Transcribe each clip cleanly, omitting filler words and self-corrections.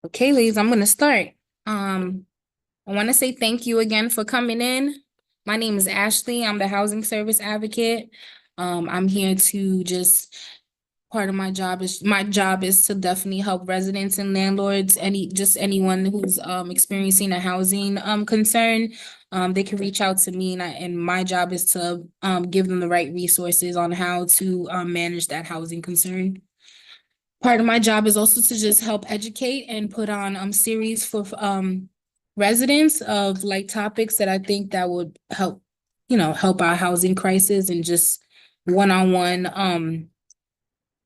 Okay, ladies, I'm gonna start. I want to say thank you again for coming in. My name is Ashley. I'm the housing service advocate. I'm here to just part of my job is to definitely help residents and landlords, anyone who's experiencing a housing concern. They can reach out to me and my job is to give them the right resources on how to manage that housing concern. Part of my job is also to just help educate and put on series for residents of like topics that I think that would help, help our housing crisis and just one-on-one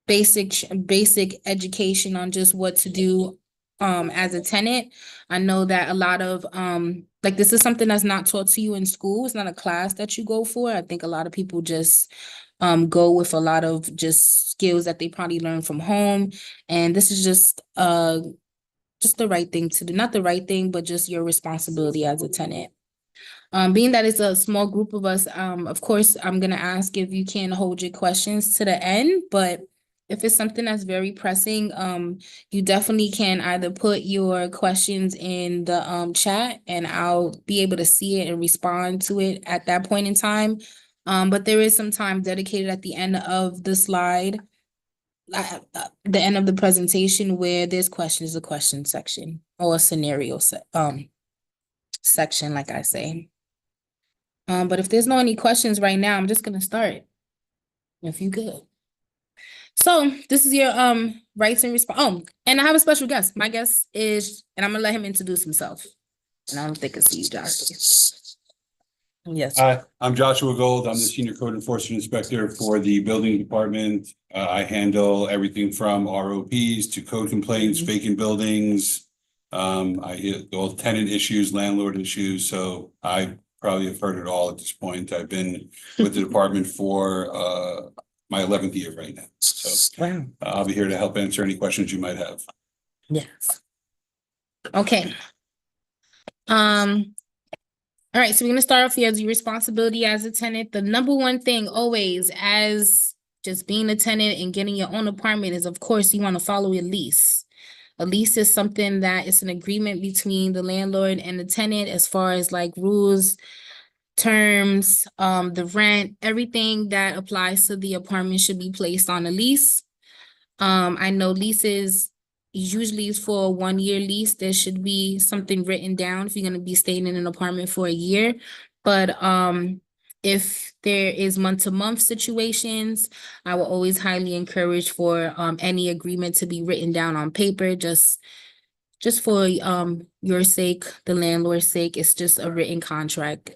basic education on just what to do as a tenant. I know that a lot of like this is something that's not taught to you in school. It's not a class that you go for. I think a lot of people just go with a lot of just skills that they probably learn from home. And this is just the right thing to do. Not the right thing, but just your responsibility as a tenant. Being that it's a small group of us, of course, I'm gonna ask if you can hold your questions to the end, but if it's something that's very pressing, you definitely can either put your questions in the chat and I'll be able to see it and respond to it at that point in time. But there is some time dedicated at the end of the slide, the end of the presentation where there's questions, a question section or a scenario section, like I say. But if there's no any questions right now, I'm just gonna start. If you could. So this is your rights and response. Oh, and I have a special guest. My guest is, and I'm gonna let him introduce himself. And I don't think it's you, Josh. Yes. Hi, I'm Joshua Gold. I'm the Senior Code Enforcement Inspector for the Building Department. I handle everything from ROPs to code complaints, vacant buildings. I hear all tenant issues, landlord issues, so I probably have heard it all at this point. I've been with the department for my 11th year right now. So Wow. I'll be here to help answer any questions you might have. Yes. Okay. All right, so we're gonna start off here as your responsibility as a tenant. The number one thing always as just being a tenant and getting your own apartment is, of course, you want to follow a lease. A lease is something that is an agreement between the landlord and the tenant as far as like rules, terms, the rent, everything that applies to the apartment should be placed on a lease. I know leases usually is for a 1-year lease. There should be something written down if you're gonna be staying in an apartment for a year. But if there is month-to-month situations, I will always highly encourage for any agreement to be written down on paper, just for your sake, the landlord's sake. It's just a written contract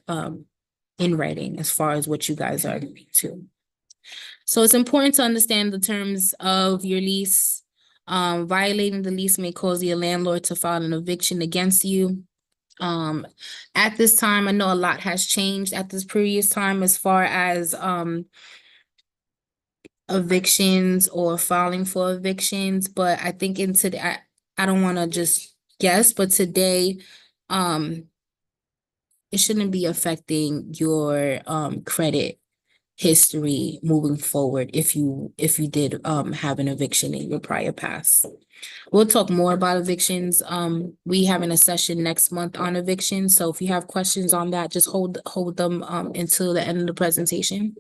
in writing as far as what you guys are agreeing to. So it's important to understand the terms of your lease. Violating the lease may cause your landlord to file an eviction against you. At this time, I know a lot has changed at this previous time as far as evictions or filing for evictions, but I think in today, I don't want to just guess, but today, it shouldn't be affecting your credit history moving forward if you did have an eviction in your prior past. We'll talk more about evictions. We having a session next month on evictions. So if you have questions on that, just hold them until the end of the presentation.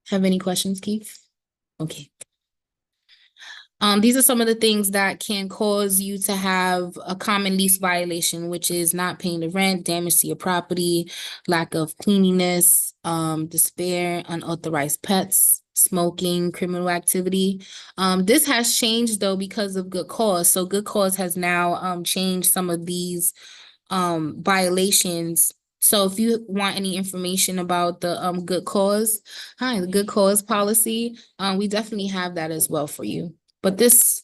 Have any questions, Keith? Okay. These are some of the things that can cause you to have a common lease violation, which is not paying the rent, damage to your property, lack of cleanliness, despair, unauthorized pets, smoking, criminal activity. This has changed though because of Good Cause. So Good Cause has now changed some of these violations. So if you want any information about the Good Cause, the Good Cause policy, we definitely have that as well for you. But this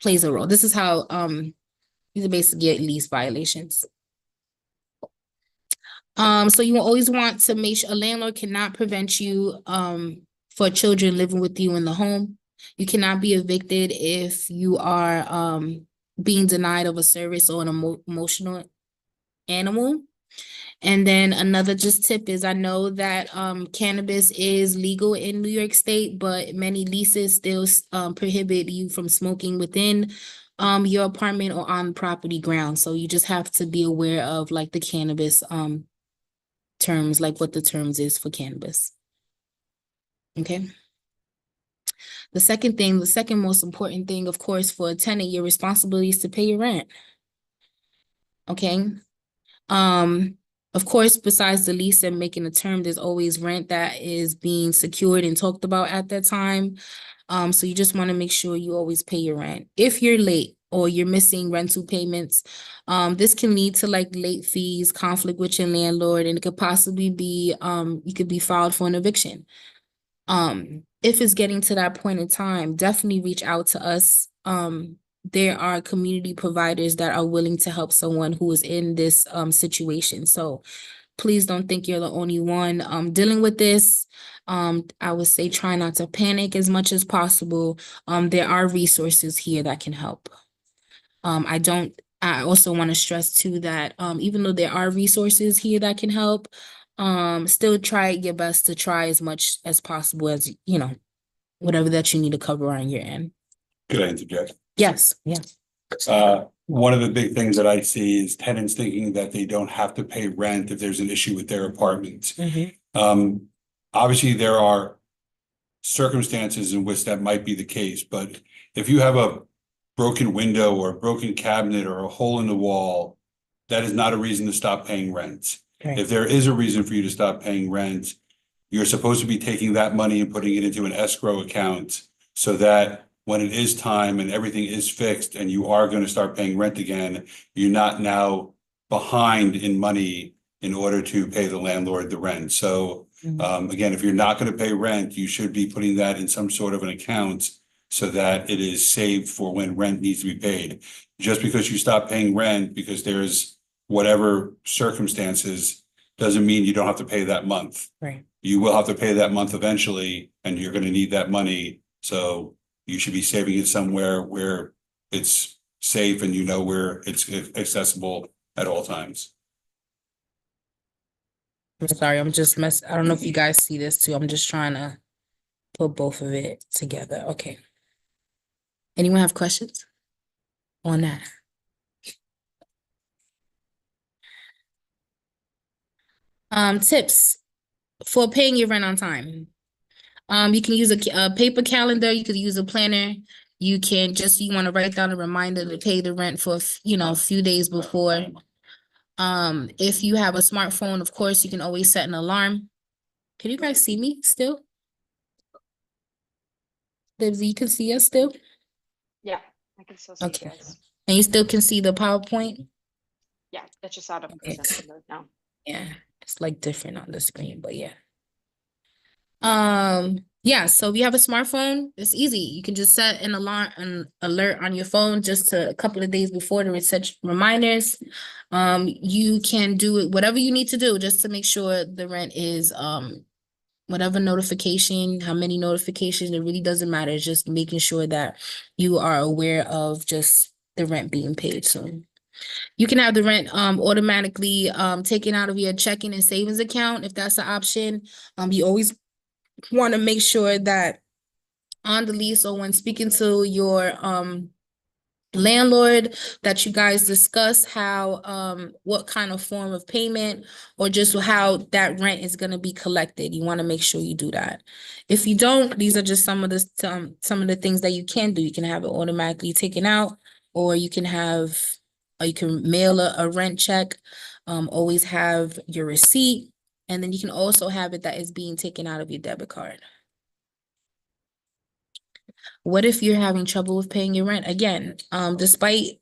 plays a role. This is how these are basically lease violations. So you always want to make sure a landlord cannot prevent you for children living with you in the home. You cannot be evicted if you are being denied of a service or an emotional animal. And then another just tip is I know that cannabis is legal in New York State, but many leases still prohibit you from smoking within your apartment or on property ground. So you just have to be aware of like the cannabis terms, like what the terms is for cannabis. Okay. The second most important thing, of course, for a tenant, your responsibility is to pay your rent. Okay. Of course, besides the lease and making a term, there's always rent that is being secured and talked about at that time. So you just want to make sure you always pay your rent. If you're late or you're missing rental payments, this can lead to like late fees, conflict with your landlord, and it could possibly be, you could be filed for an eviction. If it's getting to that point in time, definitely reach out to us. There are community providers that are willing to help someone who is in this situation. So please don't think you're the only one dealing with this. I would say try not to panic as much as possible. There are resources here that can help. I also want to stress too that even though there are resources here that can help, still try your best to try as much as possible as, you know, whatever that you need to cover on your end. Could I interject? Yes, yes. One of the big things that I see is tenants thinking that they don't have to pay rent if there's an issue with their apartment. Obviously, there are circumstances in which that might be the case, but if you have a broken window or a broken cabinet or a hole in the wall, that is not a reason to stop paying rent. Right. If there is a reason for you to stop paying rent, you're supposed to be taking that money and putting it into an escrow account so that when it is time and everything is fixed and you are going to start paying rent again, you're not now behind in money in order to pay the landlord the rent. So again, if you're not going to pay rent, you should be putting that in some sort of an account so that it is saved for when rent needs to be paid. Just because you stop paying rent because there's whatever circumstances doesn't mean you don't have to pay that month. Right. You will have to pay that month eventually, and you're going to need that money. So you should be saving it somewhere where it's safe and you know where it's accessible at all times. I'm sorry, I'm just I don't know if you guys see this too. I'm just trying to put both of it together. Okay. Anyone have questions on that? Tips for paying your rent on time. You can use a paper calendar. You could use a planner. You can just, you want to write down a reminder to pay the rent for, you know, a few days before. If you have a smartphone, of course, you can always set an alarm. Can you guys see me still? Dibsy, you can see us still? Yeah, I can still see you Okay. guys. And you still can see the PowerPoint? Yeah, it's just out of Okay. presenter mode now. Yeah, it's like different on the screen, but yeah. Yeah, so if you have a smartphone, it's easy. You can just set an alarm, an alert on your phone just to a couple of days before to set reminders. You can do it, whatever you need to do just to make sure the rent is, whatever notification, how many notifications, it really doesn't matter. It's just making sure that you are aware of just the rent being paid. So you can have the rent automatically taken out of your checking and savings account if that's the option. You always want to make sure that on the lease or when speaking to your landlord that you guys discuss how what kind of form of payment or just how that rent is going to be collected. You want to make sure you do that. If you don't, these are just some of the things that you can do. You can have it automatically taken out, or you can mail a rent check. Always have your receipt, and then you can also have it that is being taken out of your debit card. What if you're having trouble with paying your rent? Again, despite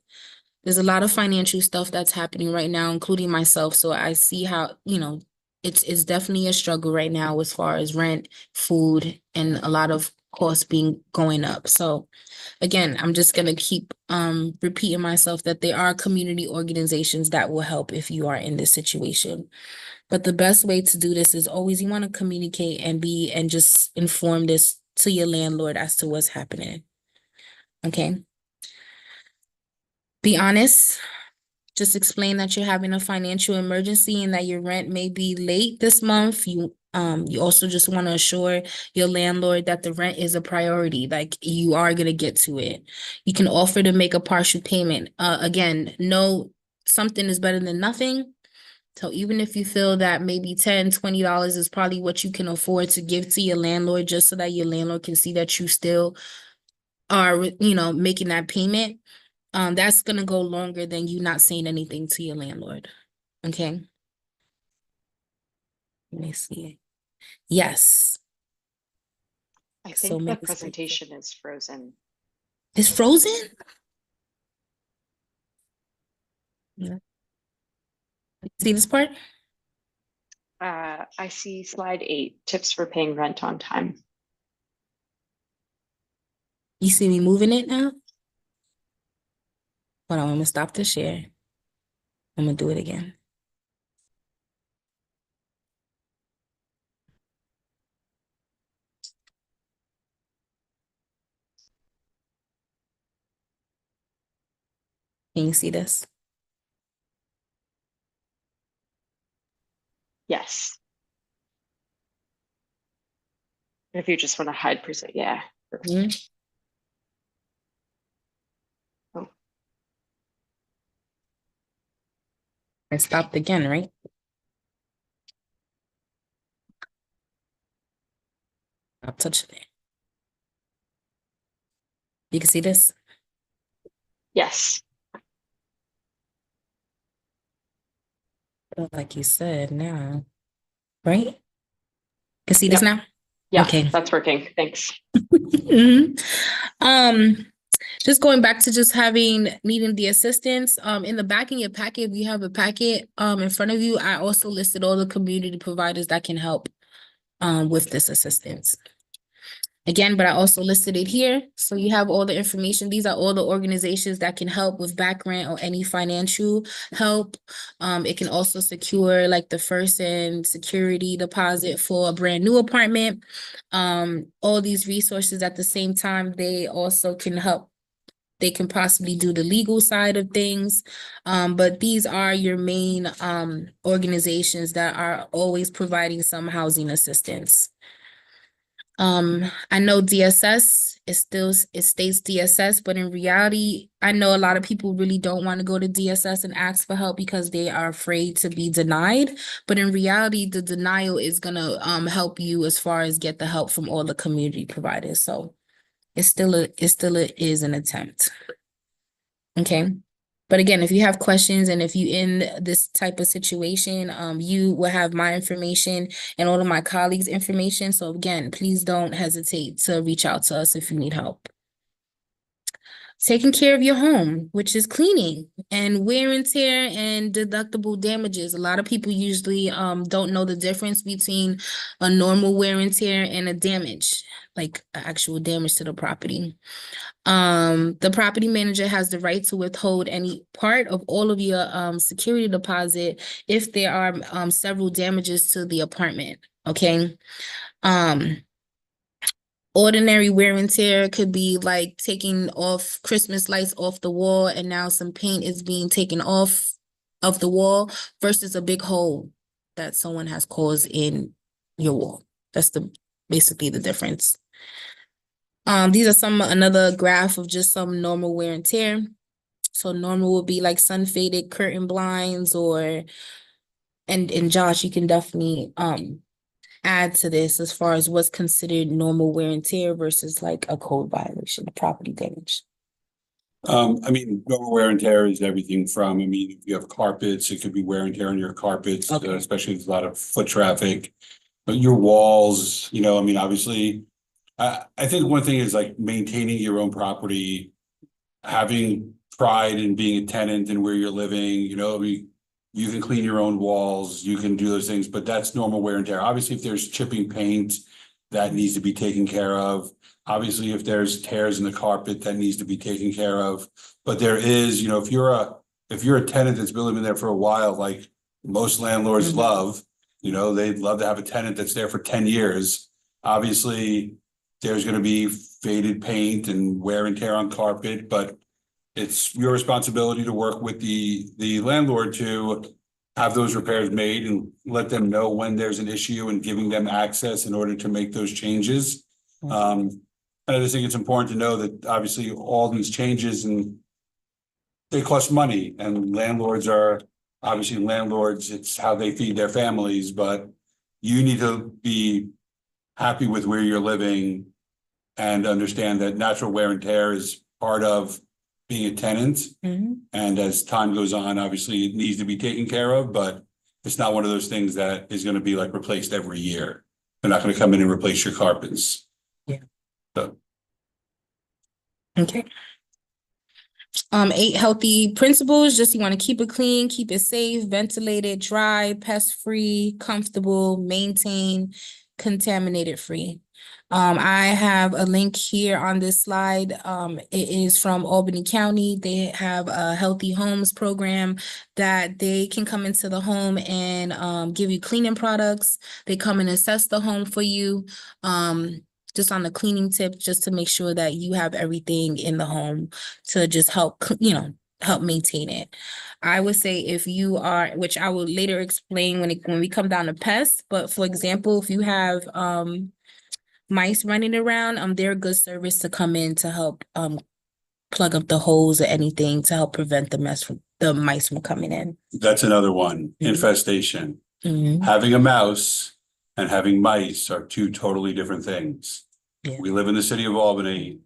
there's a lot of financial stuff that's happening right now, including myself. So I see how, you know, it's definitely a struggle right now as far as rent, food, and a lot of costs going up. So again, I'm just gonna keep repeating myself that there are community organizations that will help if you are in this situation. But the best way to do this is always you want to communicate and just inform this to your landlord as to what's happening. Okay. Be honest. Just explain that you're having a financial emergency and that your rent may be late this month. You You also just want to assure your landlord that the rent is a priority, like you are going to get to it. You can offer to make a partial payment. Again, no, something is better than nothing. So even if you feel that maybe $10, $20 is probably what you can afford to give to your landlord, just so that your landlord can see that you still are, making that payment, that's gonna go longer than you not saying anything to your landlord. Okay. Let me see. Yes. I So think the make a space. presentation is frozen. It's frozen? Yeah. See this part? I see slide 8, tips for paying rent on time. You see me moving it now? Hold on, I'm gonna stop the share. I'm gonna do it again. Can you see this? Yes. If you just want to hide present, yeah. Mhm. Oh. I stopped again, right? I'll touch it. You can see this? Yes. Like you said now, right? You can see this Yep. now? Yeah, Okay. that's working. Thanks. Mhm. Just going back to just needing the assistance, in the back in your packet, if you have a packet, in front of you, I also listed all the community providers that can help, with this assistance. Again, but I also listed it here, so you have all the information. These are all the organizations that can help with back rent or any financial help. It can also secure like the first and security deposit for a brand new apartment. All these resources at the same time, they also can help. They can possibly do the legal side of things. But these are your main organizations that are always providing some housing assistance. I know DSS it states DSS, but in reality, I know a lot of people really don't want to go to DSS and ask for help because they are afraid to be denied. But in reality, the denial is gonna help you as far as get the help from all the community providers. So it still is an attempt. Okay. But again, if you have questions and if you in this type of situation, you will have my information and all of my colleagues' information. So again, please don't hesitate to reach out to us if you need help. Taking care of your home, which is cleaning and wear and tear and deductible damages. A lot of people usually don't know the difference between a normal wear and tear and a damage, like actual damage to the property. The property manager has the right to withhold any part of all of your security deposit if there are several damages to the apartment. Okay. Ordinary wear and tear could be like taking off Christmas lights off the wall and now some paint is being taken off of the wall versus a big hole that someone has caused in your wall. That's basically the difference. These are another graph of just some normal wear and tear. So normal would be like sun faded curtain blinds and Josh, you can definitely add to this as far as what's considered normal wear and tear versus like a code violation, property damage. I mean, normal wear and tear is everything from, I mean, if you have carpets, it could be wear and tear on your carpets, Okay. especially if there's a lot of foot traffic. But your walls, I mean, obviously, I think one thing is like maintaining your own property, having pride in being a tenant and where you're living, you can clean your own walls, you can do those things, but that's normal wear and tear. Obviously, if there's chipping paint, that needs to be taken care of. Obviously, if there's tears in the carpet, that needs to be taken care of. But there is, if you're a tenant that's been living there for a while, like most landlords Mhm. love, they'd love to have a tenant that's there for 10 years. Obviously, there's gonna be faded paint and wear and tear on carpet, but it's your responsibility to work with the landlord to have those repairs made and let them know when there's an issue and giving them access in order to make those changes. And I just think it's important to know that obviously all these changes and they cost money, and landlords are obviously landlords. It's how they feed their families, but you need to be happy with where you're living and understand that natural wear and tear is part of being a tenant. Mhm. And as time goes on, obviously it needs to be taken care of, but it's not one of those things that is going to be like replaced every year. They're not going to come in and replace your carpets. Yeah. So. Okay. 8 healthy principles. Just you want to keep it clean, keep it safe, ventilated, dry, pest-free, comfortable, maintain, contaminated-free. I have a link here on this slide. It is from Albany County. They have a healthy homes program that they can come into the home and give you cleaning products. They come and assess the home for you. Just on the cleaning tip, just to make sure that you have everything in the home to just help, help maintain it. I would say if you are, which I will later explain when we come down to pests, but for example, if you have mice running around, they're a good service to come in to help plug up the holes or anything to help prevent the mice from coming in. That's another one, Mhm. infestation. Mhm. Having a mouse and having mice are two totally different things. Yeah. We live in the city of Albany.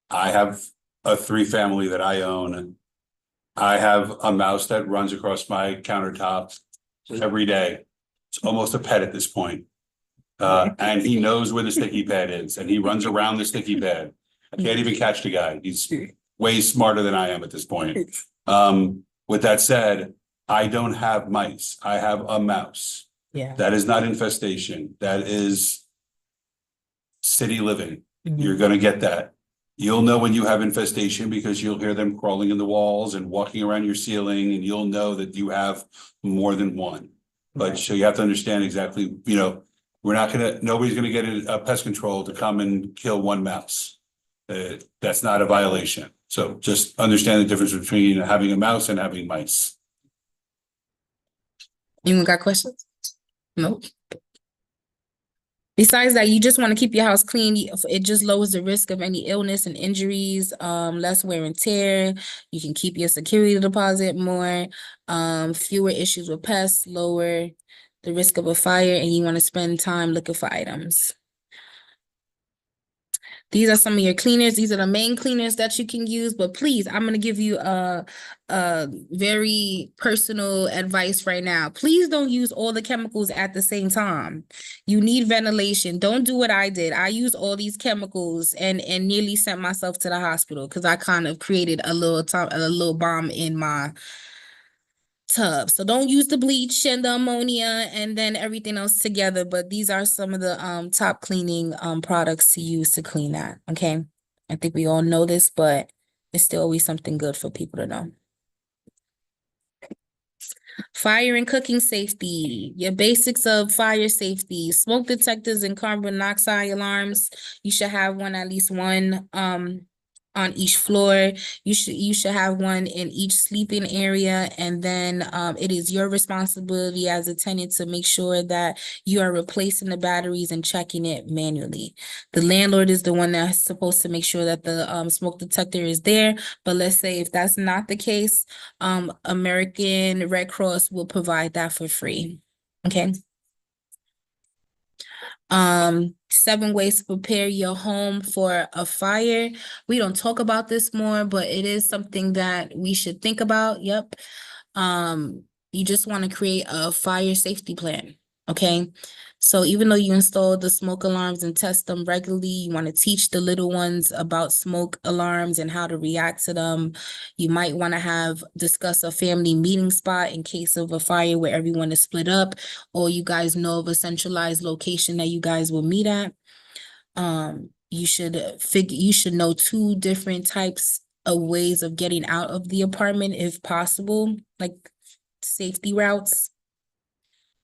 I have a 3-family that I own. I have a mouse that runs across my countertop every day. It's almost a pet at this point. And he knows where the sticky pad is and he runs around the sticky pad. I can't even catch the guy. He's way smarter than I am at this point. With that said, I don't have mice. I have a mouse. Yeah. That is not infestation. That is city living. Mhm. You're gonna get that. You'll know when you have infestation because you'll hear them crawling in the walls and walking around your ceiling, and you'll know that you have more than one. But Right. so you have to understand exactly, nobody's gonna get a pest control to come and kill one mouse. That's not a violation. So just understand the difference between having a mouse and having mice. Anyone got questions? Nope. Besides that, you just want to keep your house clean. It just lowers the risk of any illness and injuries, less wear and tear. You can keep your security deposit more, fewer issues with pests, lower the risk of a fire, and you want to spend time looking for items. These are some of your cleaners. These are the main cleaners that you can use, but please, I'm going to give you a very personal advice right now. Please don't use all the chemicals at the same time. You need ventilation. Don't do what I did. I used all these chemicals and nearly sent myself to the hospital because I kind of created a little bomb in my tub. So don't use the bleach and the ammonia and then everything else together. But these are some of the top cleaning products to use to clean that. Okay. I think we all know this, but it's still always something good for people to know. Fire and cooking safety, your basics of fire safety, smoke detectors and carbon monoxide alarms. You should have one, at least one, on each floor. You should have one in each sleeping area, and then it is your responsibility as a tenant to make sure that you are replacing the batteries and checking it manually. The landlord is the one that's supposed to make sure that the smoke detector is there, but let's say if that's not the case, American Red Cross will provide that for free. Okay. 7 ways to prepare your home for a fire. We don't talk about this more, but it is something that we should think about. Yep. You just want to create a fire safety plan. Okay. So even though you install the smoke alarms and test them regularly, you want to teach the little ones about smoke alarms and how to react to them. You might want to discuss a family meeting spot in case of a fire where everyone is split up, or you guys know of a centralized location that you guys will meet at. You should know 2 different types of ways of getting out of the apartment if possible, like safety routes.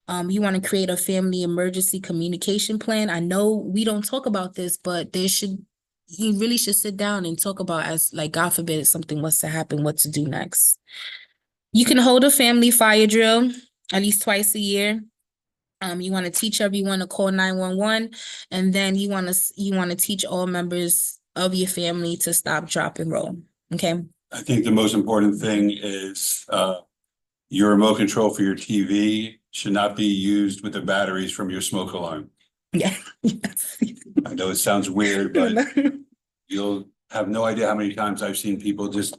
You want to create a family emergency communication plan. I know we don't talk about this, but you really should sit down and talk about, as like, God forbid, if something was to happen, what to do next. You can hold a family fire drill. at least twice a year. You want to teach everyone to call 911, and then you want to teach all members of your family to stop, drop, and roll. Okay. I think the most important thing is your remote control for your TV should not be used with the batteries from your smoke alarm. Yeah. Yes. I know it sounds weird, but you'll have no idea how many times I've seen people just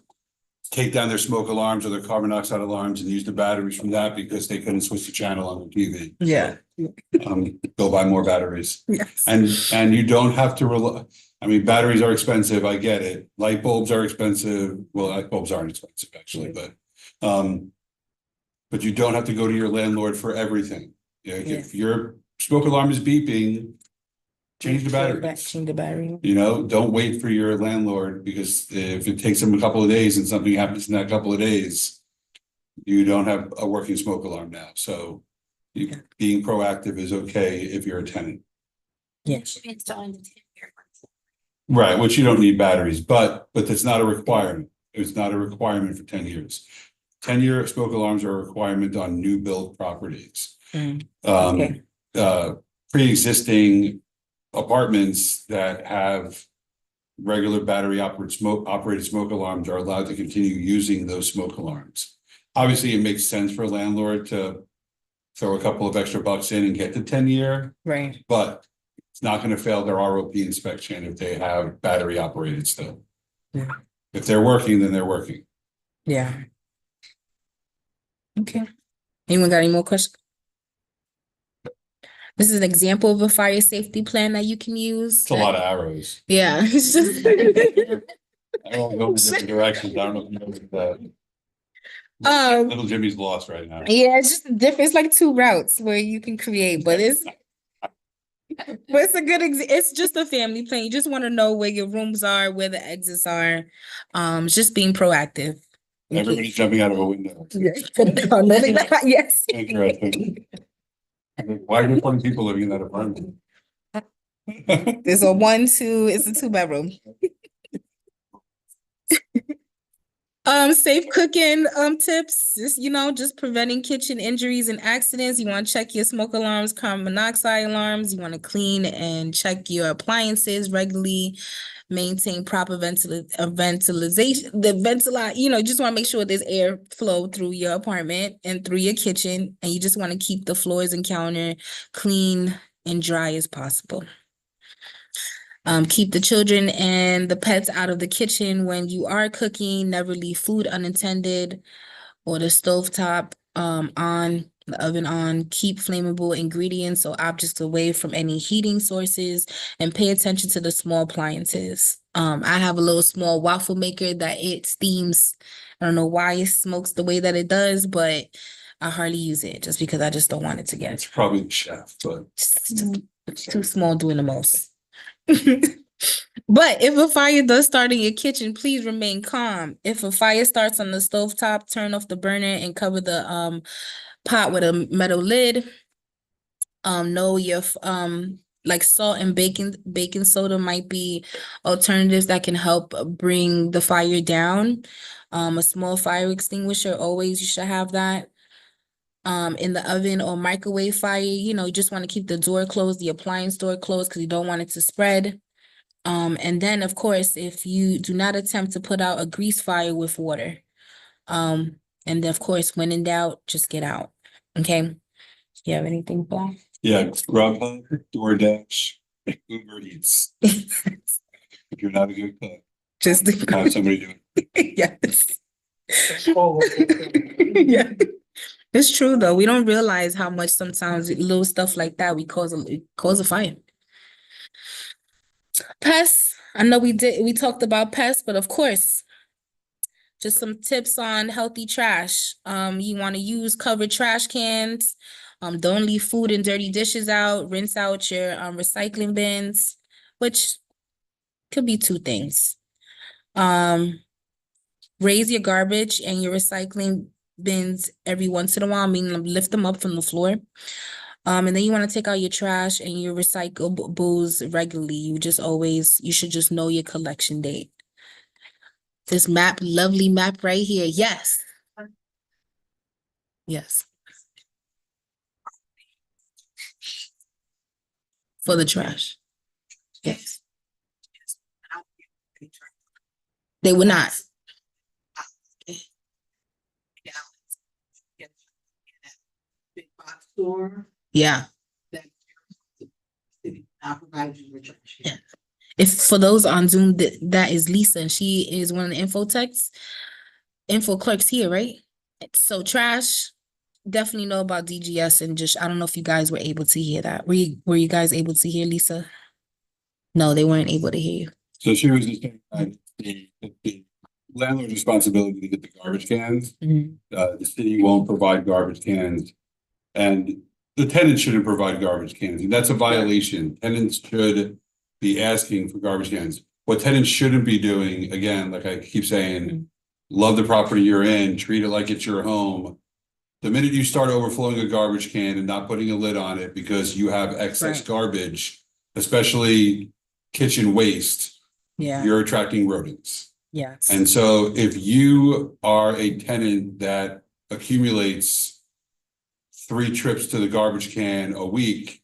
take down their smoke alarms or their carbon monoxide alarms and use the batteries from that because they couldn't switch the channel on the TV. Yeah. Go buy more batteries. Yes. And you don't have to rely, I mean, batteries are expensive, I get it. Light bulbs are expensive. Well, light bulbs aren't expensive actually, but you don't have to go to your landlord for everything. Yeah, if your smoke alarm is beeping, change the batteries. Change the battery. You know, don't wait for your landlord, because if it takes them a couple of days and something happens in that couple of days, you don't have a working smoke alarm now. So being proactive is okay if you're a tenant. Yes. Right, which you don't need batteries, but that's not a requirement. It's not a requirement for 10 years. 10-year smoke alarms are a requirement on new build properties. Okay. Pre-existing apartments that have regular battery operated smoke alarms are allowed to continue using those smoke alarms. Obviously, it makes sense for a landlord to throw a couple of extra bucks in and get the 10-year, Right. but it's not going to fail their ROP inspection if they have battery operated still. Yeah. If they're working, then they're working. Yeah. Okay. Anyone got any more questions? This is an example of a fire safety plan that you can use. It's a lot of arrows. Yeah. It's just I don't go in different directions. I don't know if you noticed that. Little Jimmy's lost right now. yeah, it's just different. It's like two routes where you can create, but it's a good it's just a family plan. You just want to know where your rooms are, where the exits are. It's just being proactive. Everybody's jumping out of a window. Yes. Interesting. Why are there 20 people living in that apartment? It's a 2-bedroom. Safe cooking tips, just preventing kitchen injuries and accidents. You want to check your smoke alarms, carbon monoxide alarms. You want to clean and check your appliances regularly. Maintain proper ventilation, you just want to make sure there's air flow through your apartment and through your kitchen, and you just want to keep the floors and counter clean and dry as possible. Keep the children and the pets out of the kitchen when you are cooking. Never leave food unattended or the stovetop on, the oven on. Keep flammable ingredients or objects away from any heating sources, and pay attention to the small appliances. I have a little small waffle maker that it steams. I don't know why it smokes the way that it does, but I hardly use it just because I just don't want it to get. It's probably the chef, but It's too small doing the most. But if a fire does start in your kitchen, please remain calm. If a fire starts on the stovetop, turn off the burner and cover the pot with a metal lid. Know your like salt and baking soda might be alternatives that can help bring the fire down. A small fire extinguisher, always you should have that. In the oven or microwave fire, you just want to keep the door closed, the appliance door closed, because you don't want it to spread. And then of course, if you do not attempt to put out a grease fire with water. And then of course, when in doubt, just get out. Okay. Do you have anything, Paul? yeah, Grubhub, DoorDash, Uber Eats. If you're not a good cook, Just have somebody do it. yes. Yeah. It's true though. We don't realize how much sometimes little stuff like that we cause a fire. Pests. I know we talked about pests, but of course, just some tips on healthy trash. You want to use covered trash cans. Don't leave food and dirty dishes out. Rinse out your recycling bins, which could be two things. Raise your garbage and your recycling bins every once in a while, meaning lift them up from the floor. And then you want to take out your trash and your recyclables regularly. You should just know your collection date. This lovely map right here. Yes. Yes. for the trash. Yes. They would not. Big box store Yeah. that city, I'll provide you with trash. Yeah. If for those on Zoom, that is Lisa, and she is one of the info clerks here, right? So trash, definitely know about DGS, and just I don't know if you guys were able to hear that. Were you guys able to hear Lisa? No, they weren't able to hear you. So she was just saying that the landlord's responsibility to get the garbage cans. The city won't provide garbage cans. And the tenant shouldn't provide garbage cans, and that's a violation. Tenants should be asking for garbage cans. What tenants shouldn't be doing, again, like I keep saying, love the property you're in, treat it like it's your home. The minute you start overflowing a garbage can and not putting a lid on it because you have excess Right. garbage, especially kitchen waste, Yeah. you're attracting rodents. Yes. And so if you are a tenant that accumulates 3 trips to the garbage can a week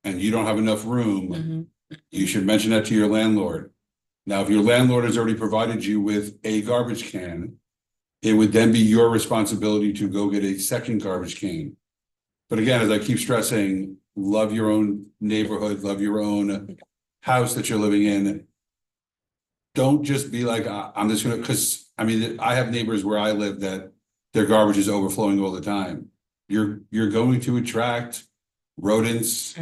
and you don't have enough room, Mhm. you should mention that to your landlord. Now, if your landlord has already provided you with a garbage can, it would then be your responsibility to go get a second garbage can. But again, as I keep stressing, love your own neighborhood, love your own house that you're living in. Don't just be like, I'm just gonna, because I mean, I have neighbors where I live that their garbage is overflowing all the time. You're going to attract rodents,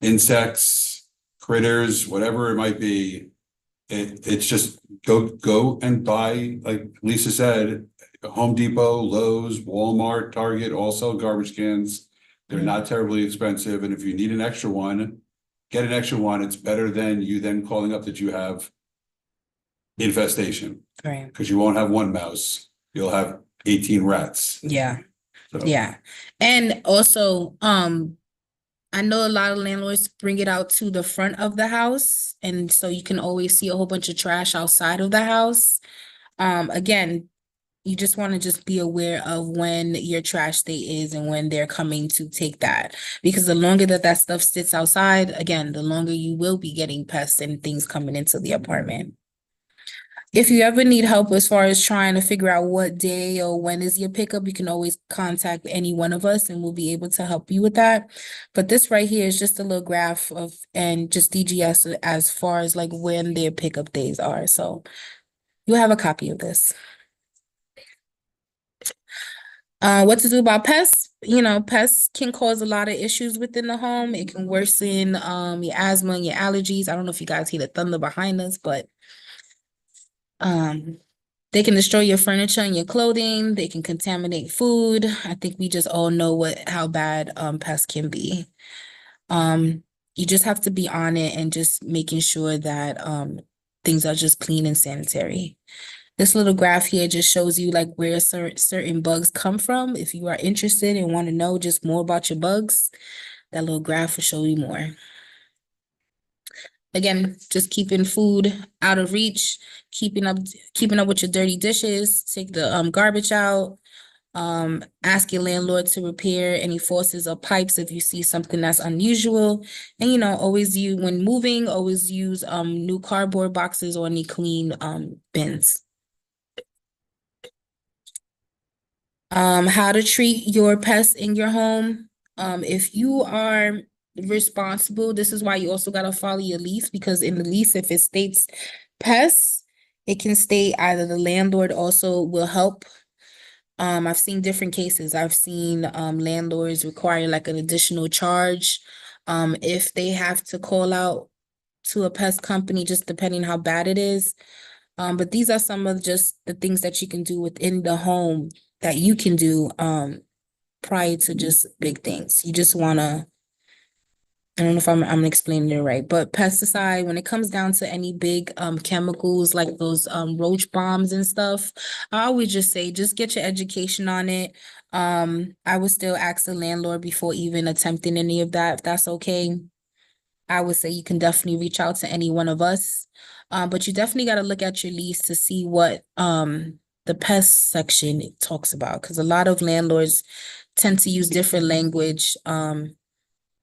insects, critters, whatever it might be. It's just go and buy, like Lisa said, Home Depot, Lowe's, Walmart, Target, all sell garbage cans. They're not terribly expensive, and if you need an extra one, get an extra one. It's better than you then calling up that you have infestation, Right. because you won't have one mouse, you'll have 18 rats. Yeah. So, Yeah. And also, I know a lot of landlords bring it out to the front of the house, and so you can always see a whole bunch of trash outside of the house. Again, you just want to just be aware of when your trash day is and when they're coming to take that. Because the longer that stuff sits outside, again, the longer you will be getting pests and things coming into the apartment. If you ever need help as far as trying to figure out what day or when is your pickup, you can always contact any one of us and we'll be able to help you with that. But this right here is just a little graph of, and just DGS as far as like when their pickup days are. So you have a copy of this. What to do about pests? You know, pests can cause a lot of issues within the home. It can worsen your asthma and your allergies. I don't know if you guys hear the thunder behind us, but they can destroy your furniture and your clothing. They can contaminate food. I think we just all know how bad pests can be. You just have to be on it and just making sure that things are just clean and sanitary. This little graph here just shows you like where certain bugs come from. If you are interested and want to know just more about your bugs, that little graph will show you more. Again, just keeping food out of reach, keeping up with your dirty dishes, take the garbage out. Ask your landlord to repair any faucets or pipes if you see something that's unusual. And when moving, always use new cardboard boxes or any clean bins. How to treat your pests in your home. If you are responsible, this is why you also got to follow your lease, because in the lease, if it states pests, it can state either the landlord also will help. I've seen different cases. I've seen landlords require like an additional charge if they have to call out to a pest company, just depending how bad it is. But these are some of just the things that you can do within the home that you can do prior to just big things. You just want to, I don't know if I'm explaining it right, but pesticide, when it comes down to any big chemicals like those roach bombs and stuff, I always just say, just get your education on it. I would still ask the landlord before even attempting any of that, if that's okay. I would say you can definitely reach out to any one of us. But you definitely got to look at your lease to see what the pest section talks about, because a lot of landlords tend to use different language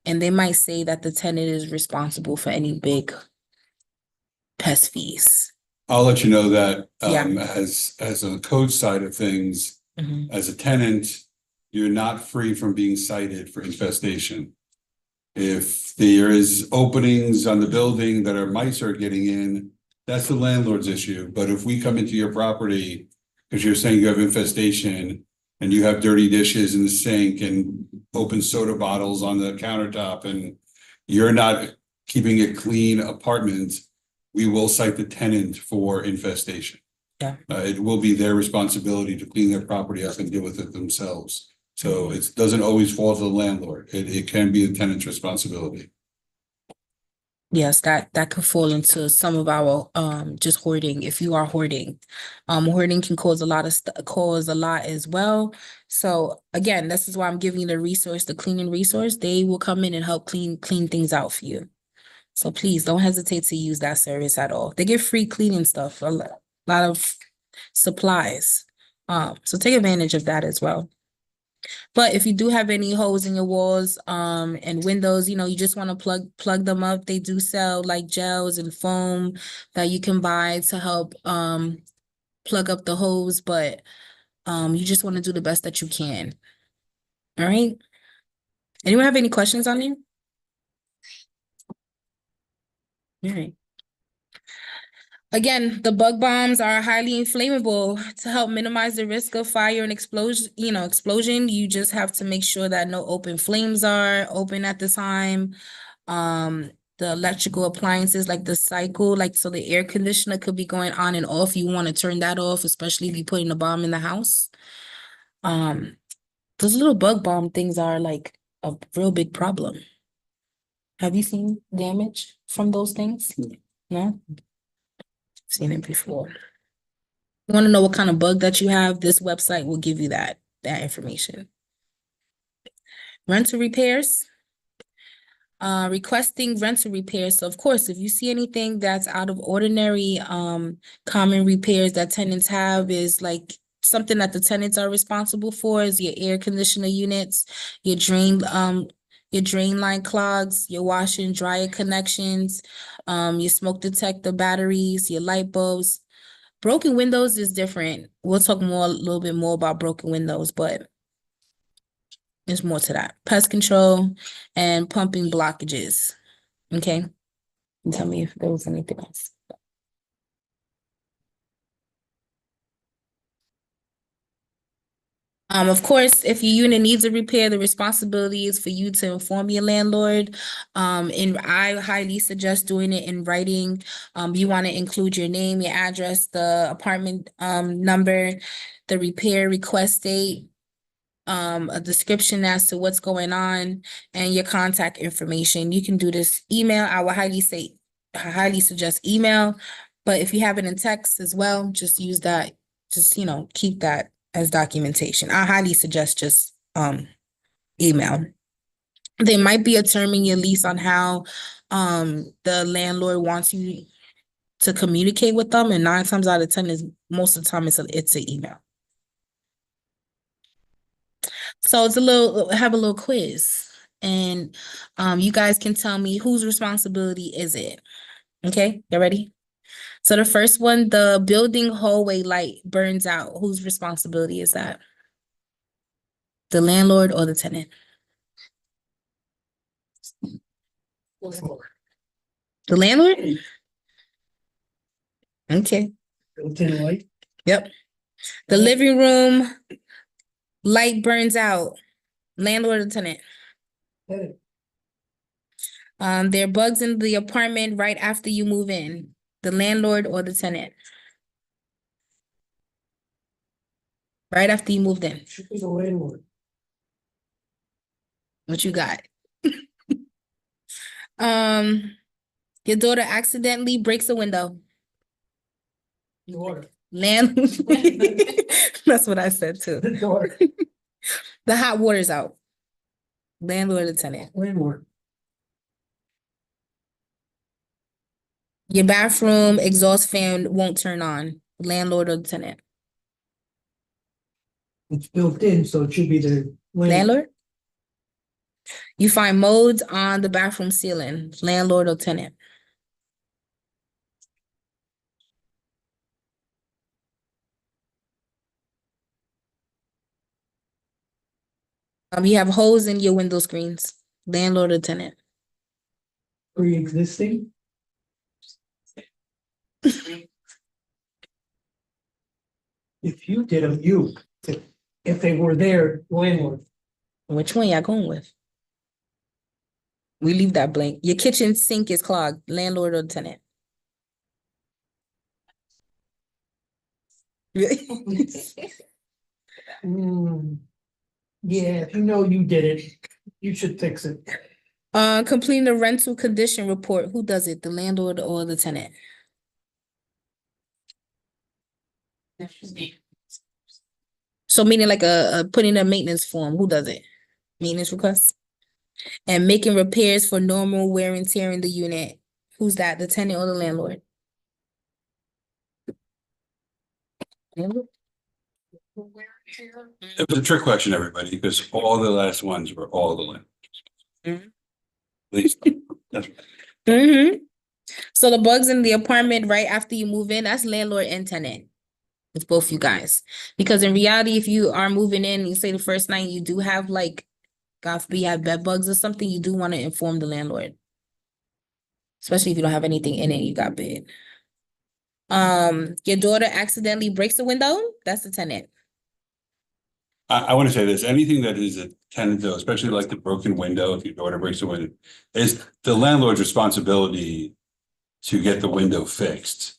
And they might say that the tenant is responsible for any big pest fees. I'll let you know that, Yeah. as a code side of things, Mhm. as a tenant, you're not free from being cited for infestation. If there is openings on the building that are mice are getting in, that's the landlord's issue. But if we come into your property, because you're saying you have infestation and you have dirty dishes in the sink and open soda bottles on the countertop and you're not keeping a clean apartment, we will cite the tenant for infestation. Yeah. It will be their responsibility to clean their property up and deal with it themselves. So it doesn't always fall to the landlord. It can be the tenant's responsibility. Yes, that could fall into some of our just hoarding. If you are hoarding, hoarding can cause a lot of cause a lot as well. So again, this is why I'm giving you the resource, the cleaning resource. They will come in and help clean things out for you. So please don't hesitate to use that service at all. They give free cleaning stuff, a lot of supplies. So take advantage of that as well. But if you do have any holes in your walls, and windows, you know, you just want to plug them up. They do sell like gels and foam that you can buy to help plug up the holes, but you just want to do the best that you can. All right. Anyone have any questions on it? All right. Again, the bug bombs are highly inflammable. To help minimize the risk of fire and explosion, you just have to make sure that no open flames are open at the time. The electrical appliances like the cycle, like so the air conditioner could be going on and off. You want to turn that off, especially if you're putting a bomb in the house. Those little bug bomb things are like a real big problem. Have you seen damage from those things? No? Seen it before. You want to know what kind of bug that you have? This website will give you that information. Rental repairs. Requesting rental repairs. So of course, if you see anything that's out of ordinary, common repairs that tenants have is like something that the tenants are responsible for is your air conditioner units, your drain line clogs, your washer and dryer connections, your smoke detector batteries, your light bulbs. Broken windows is different. We'll talk a little bit more about broken windows, but there's more to that. Pest control and pumping blockages. Okay. And tell me if there was anything else. Of course, if your unit needs a repair, the responsibility is for you to inform your landlord. And I highly suggest doing it in writing. You want to include your name, your address, the apartment number, the repair request date, a description as to what's going on, and your contact information. You can do this email. I would highly suggest email, but if you have it in text as well, just use that. Just, keep that as documentation. I highly suggest just email. There might be a term in your lease on how the landlord wants you to communicate with them, and 9 times out of 10 is most of the time it's an email. So it's have a little quiz, and you guys can tell me whose responsibility is it. Okay, you ready? So the first one, the building hallway light burns out. Whose responsibility is that? The landlord or the tenant? The landlord? Okay. Yep. The living room light burns out. Landlord or tenant? There are bugs in the apartment right after you move in. The landlord or the tenant? Right after you moved in. Should be the landlord. What you got? Your daughter accidentally breaks a window. The order. That's what I said too. The door. The hot water's out. Landlord or tenant? Landlord. Your bathroom exhaust fan won't turn on. Landlord or tenant? It's built in, so it should be the Landlord? You find mold on the bathroom ceiling, landlord or tenant. You have holes in your window screens, landlord or tenant. Pre-existing. If you did them, if they were there, landlord. Which one y'all going with? We leave that blank. Your kitchen sink is clogged, landlord or tenant. Hmm. Yeah, if you know you did it, you should fix it. Completing the rental condition report, who does it, the landlord or the tenant? So meaning like putting a maintenance form, who does it? Maintenance request? And making repairs for normal wear and tear in the unit, who's that, the tenant or the landlord? Landlord? It was a trick question, everybody, because all the last ones were all the land. Mhm. At least, that's So the bugs in the apartment right after you move in, that's landlord and tenant. It's both you guys. Because in reality, if you are moving in, you say the first night you do have like, God forbid, you have bed bugs or something, you do want to inform the landlord. Especially if you don't have anything in it, you got bed. Your daughter accidentally breaks the window, that's the tenant. I want to say this, anything that is a tenant though, especially like the broken window, if your daughter breaks the window, is the landlord's responsibility to get the window fixed.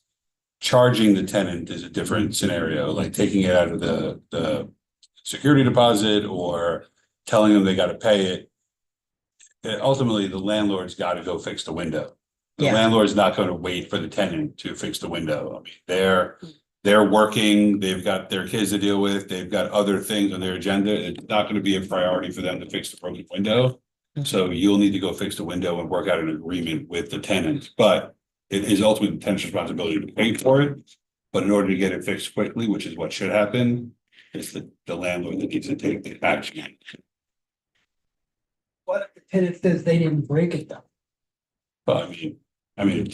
Charging the tenant is a different scenario, like taking it out of the security deposit or telling them they gotta pay it. Ultimately, the landlord's gotta go fix the window. The Yeah. landlord's not gonna wait for the tenant to fix the window. I mean, they're working, they've got their kids to deal with, they've got other things on their agenda. It's not gonna be a priority for them to fix the broken window. So you'll need to go fix the window and work out an agreement with the tenant, but it is ultimately the tenant's responsibility to pay for it. But in order to get it fixed quickly, which is what should happen, it's the landlord that needs to take the action. What if the tenant says they didn't break it though? But I mean,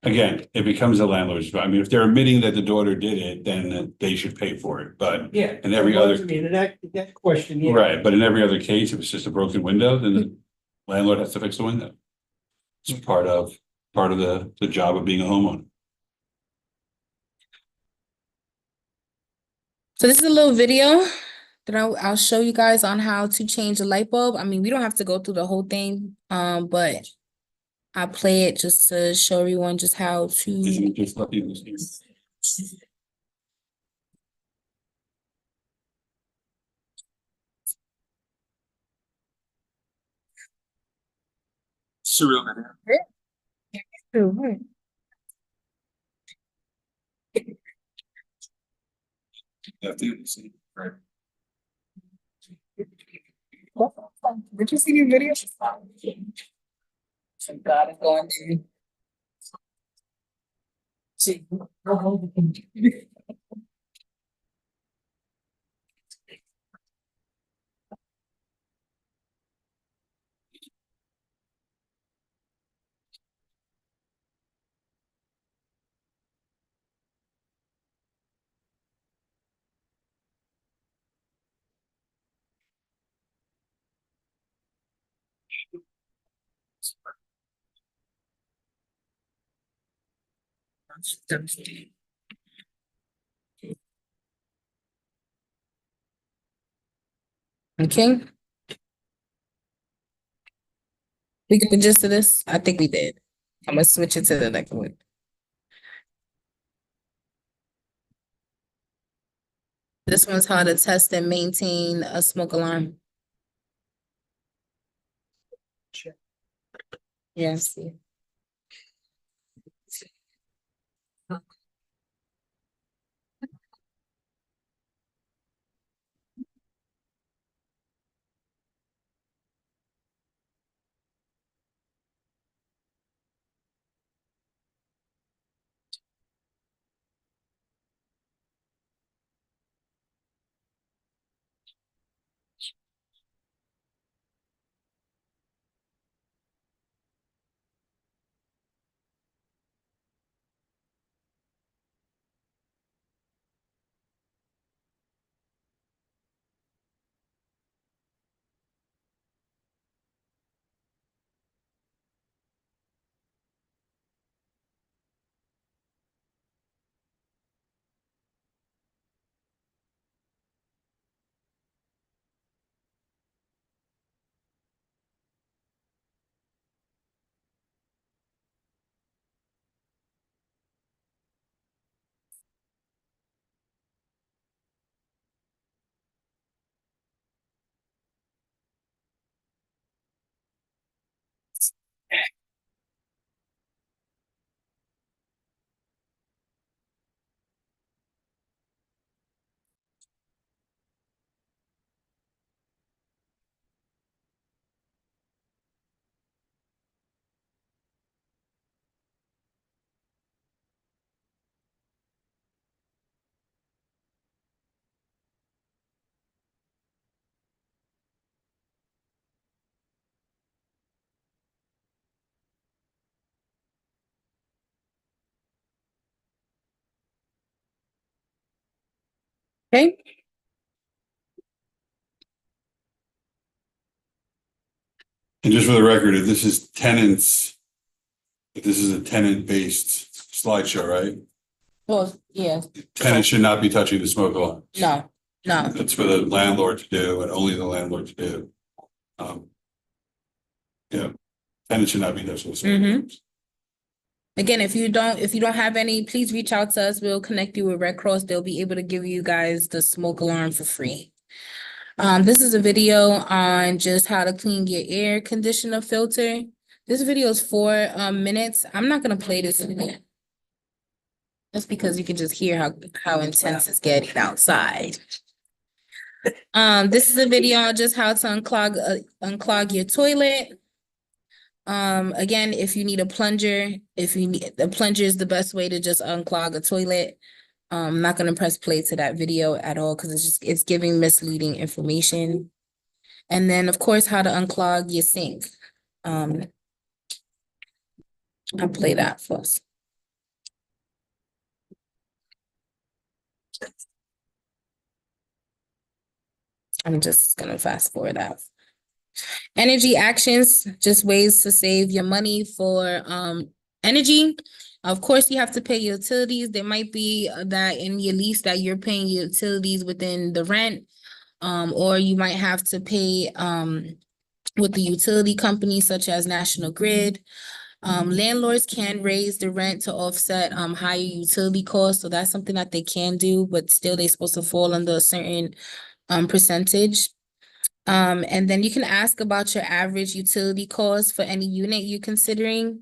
again, it becomes the landlord's, I mean, if they're admitting that the daughter did it, then they should pay for it, but. Yeah. And every other- I mean, that question, yeah. Right, but in every other case, if it's just a broken window, then the landlord has to fix the window. It's part of the job of being a homeowner. So this is a little video that I'll show you guys on how to change a light bulb. I mean, we don't have to go through the whole thing, but I play it just to show everyone just how Did to. you just let people see? Surreal video. Have to see, right? Did you see the video? Some God is going to. See. Okay. We get the gist of this? I think we did. I'm gonna switch it to the next one. This one's how to test and maintain a smoke alarm. Yes. Okay, And just for the record, if this is tenants, if this is a tenant-based slideshow, right? well, yeah, Tenants should not be touching the smoke alarm. no, no. That's for the landlord to do and only the landlord to do. Yeah, tenants should not be touching the smoke Mhm. alarms. Again, if you don't have any, please reach out to us. We'll connect you with Red Cross. They'll be able to give you guys the smoke alarm for free. This is a video on just how to clean your air conditioner filter. This video is 4 minutes. I'm not gonna play this again. Just because you can just hear how intense it's getting outside. This is a video on just how to unclog your toilet. Again, if you need a plunger, the plunger is the best way to just unclog a toilet. I'm not gonna press play to that video at all because it's giving misleading information. And then, of course, how to unclog your sink. I'll play that first. I'm just gonna fast forward that. Energy actions, just ways to save your money for energy. Of course, you have to pay your utilities. There might be that in your lease that you're paying your utilities within the rent. Or you might have to pay with the utility company such as National Grid. Landlords can raise the rent to offset higher utility costs. So that's something that they can do, but still they're supposed to fall under a certain percentage. And then you can ask about your average utility cost for any unit you're considering.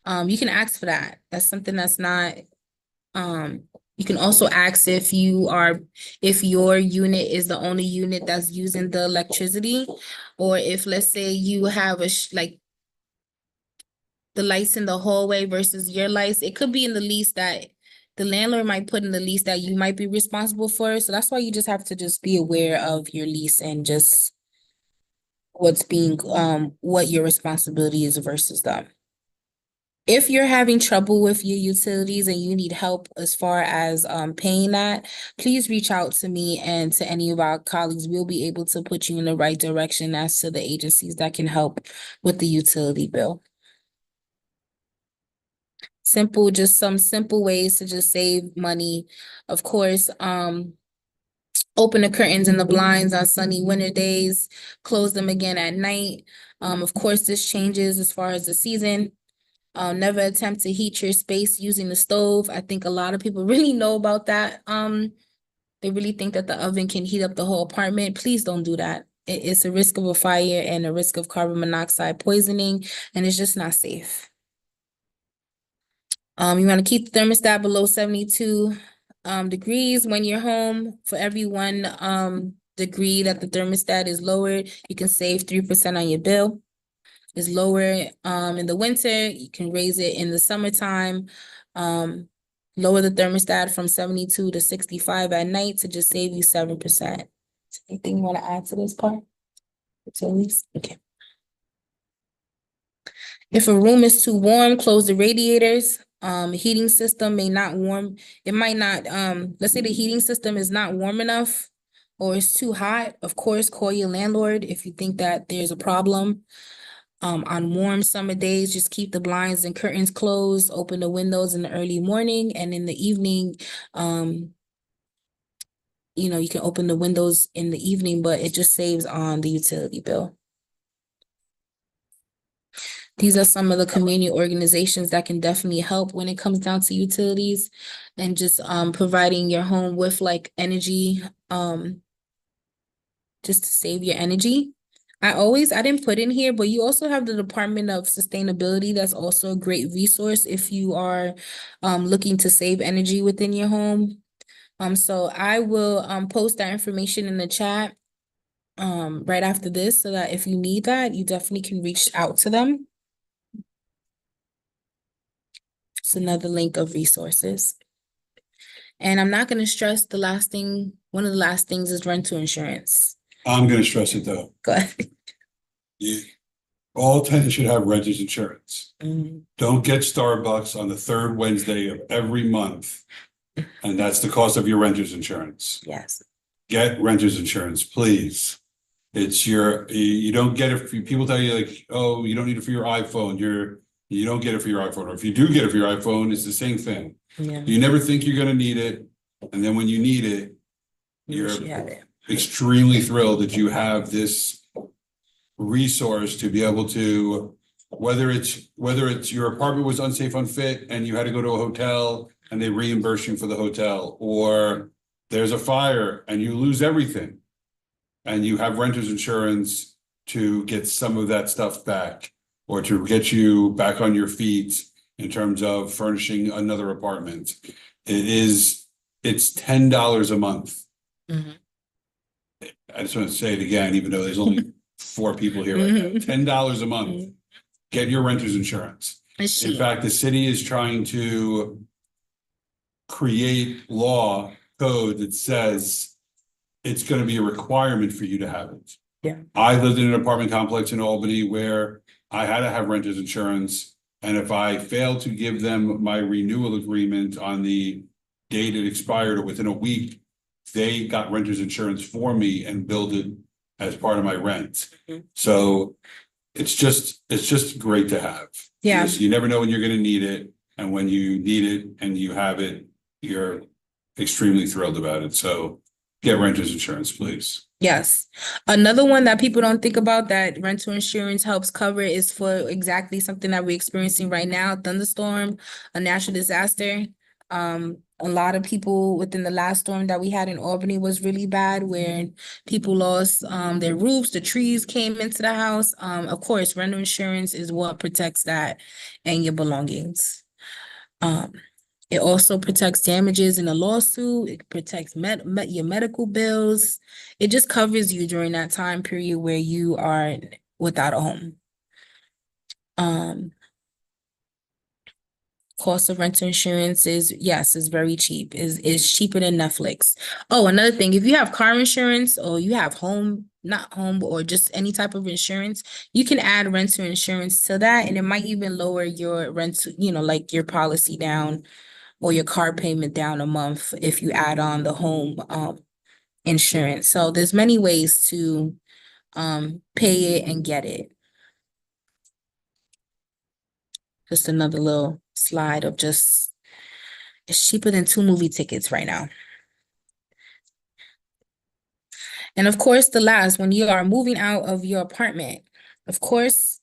You can ask for that. That's something that's not, you can also ask if your unit is the only unit that's using the electricity, or if, let's say, you have like the lights in the hallway versus your lights. It could be in the lease that the landlord might put in the lease that you might be responsible for. So that's why you just have to just be aware of your lease and just what your responsibility is versus them. If you're having trouble with your utilities and you need help as far as paying that, please reach out to me and to any of our colleagues. We'll be able to put you in the right direction as to the agencies that can help with the utility bill. Just some simple ways to just save money. Of course, open the curtains and the blinds on sunny winter days, close them again at night. Of course, this changes as far as the season. Never attempt to heat your space using the stove. I think a lot of people really know about that. They really think that the oven can heat up the whole apartment. Please don't do that. It's a risk of a fire and a risk of carbon monoxide poisoning, and it's just not safe. You want to keep the thermostat below 72 degrees when you're home. For every 1 degree that the thermostat is lowered, you can save 3% on your bill. It's lower in the winter. You can raise it in the summertime. Lower the thermostat from 72 to 65 at night to just save you 7%. Anything you want to add to this part? Okay. If a room is too warm, close the radiators. Heating system may not warm. It might not, let's say the heating system is not warm enough or it's too hot. Of course, call your landlord if you think that there's a problem. On warm summer days, just keep the blinds and curtains closed, open the windows in the early morning, and in the evening, you can open the windows in the evening, but it just saves on the utility bill. These are some of the community organizations that can definitely help when it comes down to utilities and just providing your home with like energy, just to save your energy. I didn't put in here, but you also have the Department of Sustainability. That's also a great resource if you are looking to save energy within your home. So I will post that information in the chat right after this so that if you need that, you definitely can reach out to them. It's another link of resources. And I'm not going to stress one of the last things is rental insurance. I'm gonna stress it though. Go ahead. All tenants should have renters insurance. Mhm. Don't get Starbucks on the third Wednesday of every month And that's the cost of your renter's insurance. Yes. Get renter's insurance, please. It's you don't get it, people tell you like, oh, you don't need it for your iPhone, you don't get it for your iPhone, or if you do get it for your iPhone, it's the same thing. Yeah. You never think you're gonna need it, and then when you need it, You you're should have it. extremely thrilled that you have this resource to be able to, whether it's your apartment was unsafe, unfit, and you had to go to a hotel and they reimburse you for the hotel, or there's a fire and you lose everything. And you have renter's insurance to get some of that stuff back, or to get you back on your feet in terms of furnishing another apartment. It's $10 a month. Mhm. I just want to say it again, even though there's only 4 people here right now, $10 a month. Get your renter's insurance. Is In she? fact, the city is trying to create code that says it's gonna be a requirement for you to have it. Yeah. I lived in an apartment complex in Albany where I had to have renter's insurance. And if I failed to give them my renewal agreement on the date it expired or within a week, they got renter's insurance for me and billed it as part of my rent. Mhm. So it's just great to have. Yeah. Because you never know when you're gonna need it, and when you need it and you have it, you're extremely thrilled about it. So get renter's insurance, please. Yes. Another one that people don't think about that rental insurance helps cover is for exactly something that we're experiencing right now, thunderstorm, a natural disaster. A lot of people within the last storm that we had in Albany was really bad, where people lost their roofs, the trees came into the house. Of course, rental insurance is what protects that and your belongings. It also protects damages in a lawsuit. It protects your medical bills. It just covers you during that time period where you are without a home. Cost of rental insurance is, yes, is very cheap. Is cheaper than Netflix. Oh, another thing, if you have car insurance or you have not home, or just any type of insurance, you can add rental insurance to that, and it might even lower your rent, like your policy down or your car payment down a month if you add on the home insurance. So there's many ways to pay it and get it. Just another little slide of just, it's cheaper than 2 movie tickets right now. And of course, the last, when you are moving out of your apartment, of course,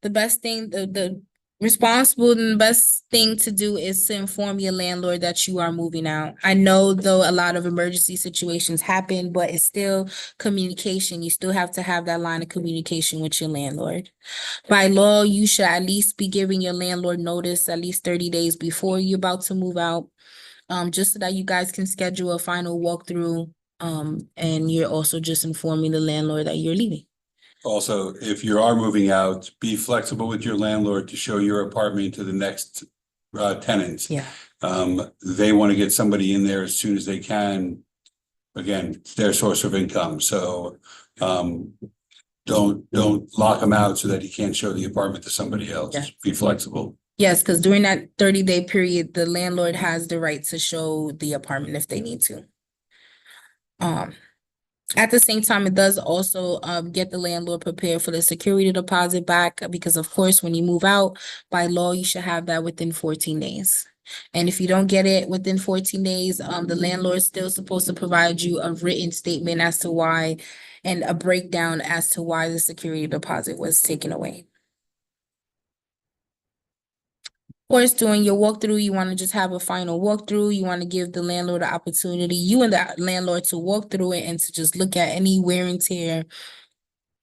the best thing, the responsible and the best thing to do is to inform your landlord that you are moving out. I know though a lot of emergency situations happen, but it's still communication. You still have to have that line of communication with your landlord. By law, you should at least be giving your landlord notice at least 30 days before you're about to move out, just so that you guys can schedule a final walkthrough, and you're also just informing the landlord that you're leaving. Also, if you are moving out, be flexible with your landlord to show your apartment to the next tenant. Yeah. They want to get somebody in there as soon as they can. Again, it's their source of income, so don't lock them out so that he can't show the apartment to somebody else. Yeah. Be flexible. Yes, because during that 30-day period, the landlord has the right to show the apartment if they need to. At the same time, it does also get the landlord prepared for the security deposit back, because of course, when you move out, by law, you should have that within 14 days. And if you don't get it within 14 days, the landlord's still supposed to provide you a written statement as to why, and a breakdown as to why the security deposit was taken away. Of course, during your walkthrough, you want to just have a final walkthrough. You want to give the landlord the opportunity, you and the landlord, to walk through it and to just look at any wear and tear.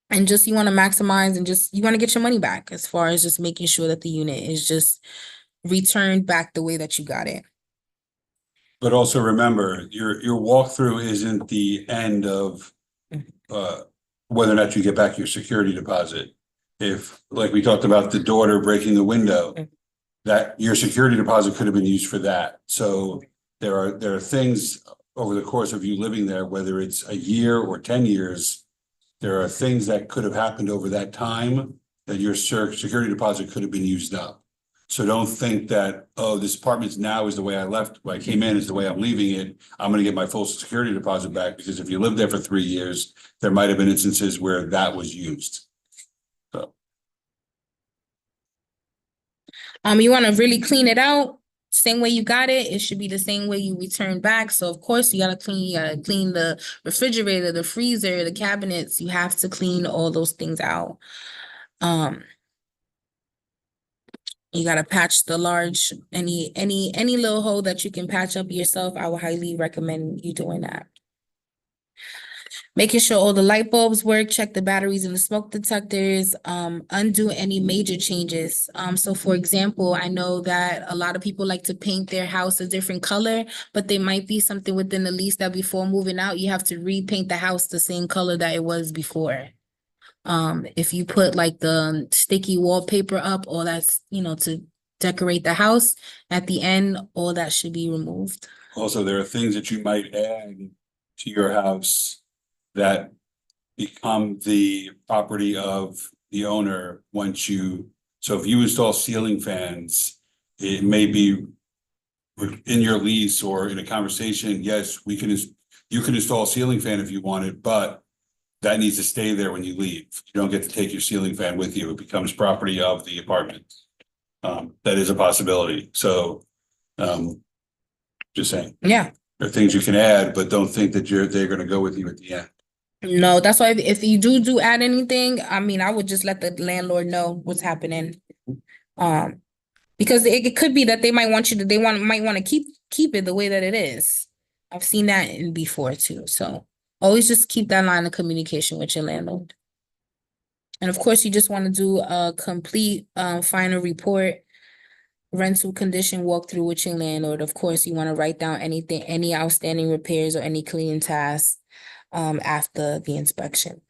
And just, you want to maximize and just, you want to get your money back, as far as just making sure that the unit is just returned back the way that you got it. But also remember, your walkthrough isn't the end of whether or not you get back your security deposit. If, like we talked about, the daughter breaking the window, that your security deposit could have been used for that. So there are things over the course of you living there, whether it's a year or 10 years, there are things that could have happened over that time that your security deposit could have been used up. So don't think that, oh, this apartment now is the way I left, when I came in is the way I'm leaving it. I'm gonna get my full security deposit back, because if you lived there for 3 years, there might have been instances where that was used. So, You wanna really clean it out, same way you got it, it should be the same way you return back. So of course, you gotta clean the refrigerator, the freezer, the cabinets. You have to clean all those things out. You gotta patch the large, any little hole that you can patch up yourself. I would highly recommend you doing that. Making sure all the light bulbs work, check the batteries and the smoke detectors, undo any major changes. So for example, I know that a lot of people like to paint their house a different color, but there might be something within the lease that before moving out, you have to repaint the house the same color that it was before. If you put like the sticky wallpaper up, all that's, to decorate the house, at the end, all that should be removed. also, there are things that you might add to your house that become the property of the owner once you, so if you install ceiling fans, it may be in your lease or in a conversation, yes, you can install a ceiling fan if you want it, but that needs to stay there when you leave. You don't get to take your ceiling fan with you. It becomes property of the apartment. That is a possibility. So, just saying, Yeah. there are things you can add, but don't think that they're gonna go with you at the end. No, that's why if you do add anything, I would just let the landlord know what's happening. Because it could be that they might want might want to keep it the way that it is. I've seen that before too. So always just keep that line of communication with your landlord. And of course, you just want to do a complete final report, rental condition walkthrough with your landlord. Of course, you want to write down any outstanding repairs or any cleaning tasks after the inspection.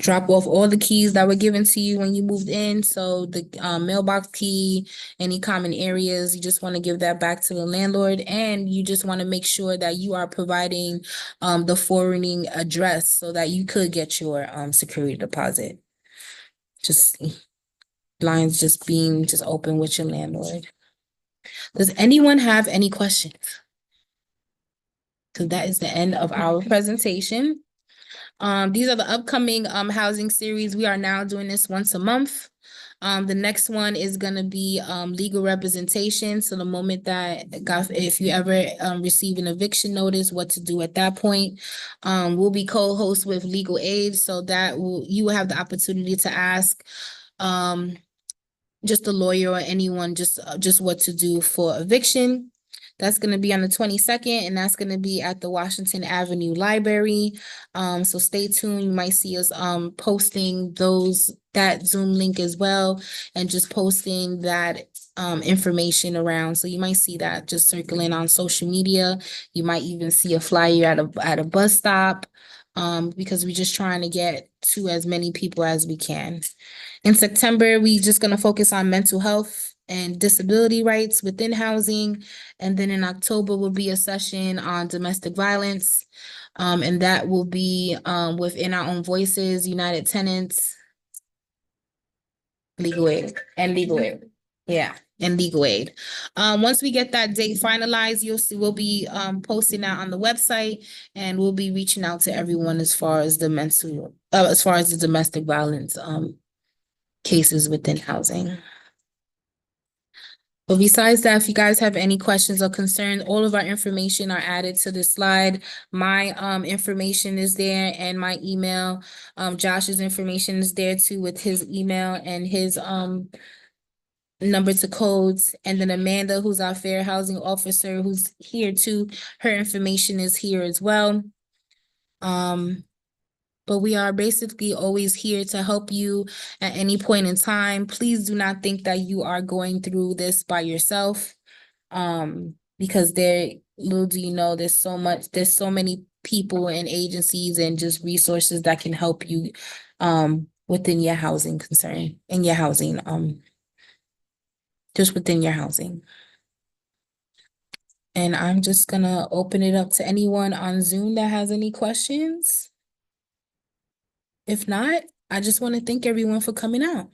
Drop off all the keys that were given to you when you moved in. So the mailbox key, any common areas, you just want to give that back to the landlord. And you just want to make sure that you are providing the forwarding address so that you could get your security deposit. Just lines just being open with your landlord. Does anyone have any questions? So that is the end of our presentation. These are the upcoming housing series. We are now doing this once a month. The next one is gonna be legal representation. So the moment that if you ever receive an eviction notice, what to do at that point. We'll be co-hosts with legal aid, so that you will have the opportunity to ask just a lawyer or anyone just what to do for eviction. That's gonna be on the 22nd, and that's gonna be at the Washington Avenue Library. So stay tuned. You might see us posting that Zoom link as well, and just posting that information around. So you might see that just circling on social media. You might even see a flyer at a bus stop, because we're just trying to get to as many people as we can. In September, we just gonna focus on mental health and disability rights within housing. And then in October will be a session on domestic violence. And that will be within Our Own Voices, United Tenants, Legal Aid. Yeah, and Legal Aid. Once we get that date finalized, you'll see we'll be posting that on the website, and we'll be reaching out to everyone as far as the domestic violence cases within housing. But besides that, if you guys have any questions or concerns, all of our information are added to the slide. My information is there, and my email. Josh's information is there too, with his email and his number to codes. And then Amanda, who's our fair housing officer, who's here too, her information is here as well. But we are basically always here to help you at any point in time. Please do not think that you are going through this by yourself. Because little do you know, there's so many people and agencies and just resources that can help you within your housing concern, in your housing, just within your housing. And I'm just gonna open it up to anyone on Zoom that has any questions. If not, I just want to thank everyone for coming out.